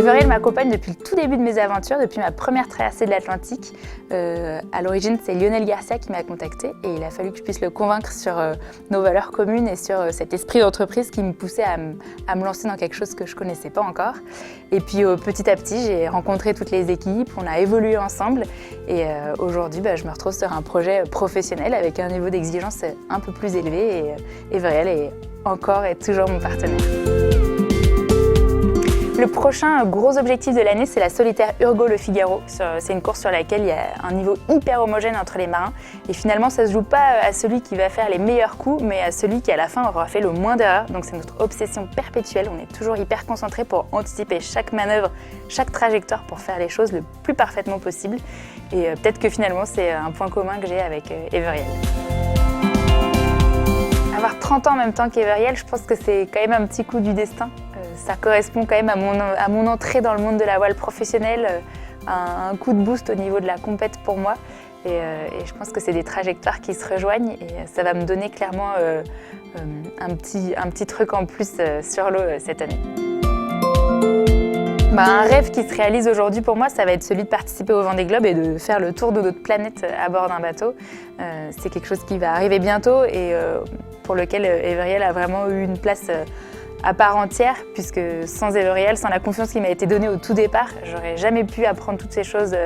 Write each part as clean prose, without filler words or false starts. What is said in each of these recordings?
Everiel m'accompagne depuis le tout début de mes aventures, depuis ma première traversée de l'Atlantique. À l'origine, c'est Lionel Garcia qui m'a contacté et il a fallu que je puisse le convaincre sur nos valeurs communes et sur cet esprit d'entreprise qui me poussait à me lancer dans quelque chose que je ne connaissais pas encore. Et puis petit à petit, j'ai rencontré toutes les équipes, on a évolué ensemble et aujourd'hui, je me retrouve sur un projet professionnel avec un niveau d'exigence un peu plus élevé et Everiel est encore et toujours mon partenaire. Le prochain gros objectif de l'année, c'est la solitaire Urgo-Le Figaro. C'est une course sur laquelle il y a un niveau hyper homogène entre les marins. Et finalement, ça ne se joue pas à celui qui va faire les meilleurs coups, mais à celui qui, à la fin, aura fait le moins d'erreurs. Donc c'est notre obsession perpétuelle. On est toujours hyper concentré pour anticiper chaque manœuvre, chaque trajectoire pour faire les choses le plus parfaitement possible. Et peut-être que finalement, c'est un point commun que j'ai avec Everiel. Avoir 30 ans en même temps qu'Everiel, je pense que c'est quand même un petit coup du destin. Ça correspond quand même à mon entrée dans le monde de la voile professionnelle, un coup de boost au niveau de la compète pour moi. Et je pense que c'est des trajectoires qui se rejoignent et ça va me donner clairement un petit truc en plus sur l'eau cette année. Un rêve qui se réalise aujourd'hui pour moi, ça va être celui de participer au Vendée Globe et de faire le tour de notre planète à bord d'un bateau. C'est quelque chose qui va arriver bientôt et pour lequel Everiel a vraiment eu une place à part entière, puisque sans Everiel, sans la confiance qui m'a été donnée au tout départ, j'aurais jamais pu apprendre toutes ces choses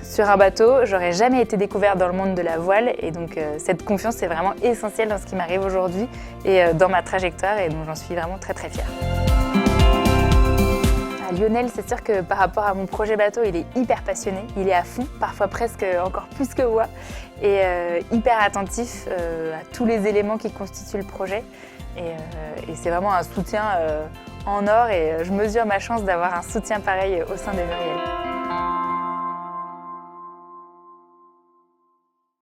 sur un bateau, j'aurais jamais été découverte dans le monde de la voile et donc cette confiance est vraiment essentielle dans ce qui m'arrive aujourd'hui et dans ma trajectoire et donc j'en suis vraiment très très fière. Lionel, c'est sûr que par rapport à mon projet bateau, il est hyper passionné, il est à fond, parfois presque encore plus que moi, et hyper attentif à tous les éléments qui constituent le projet. Et c'est vraiment un soutien en or et je mesure ma chance d'avoir un soutien pareil au sein d'Everiel.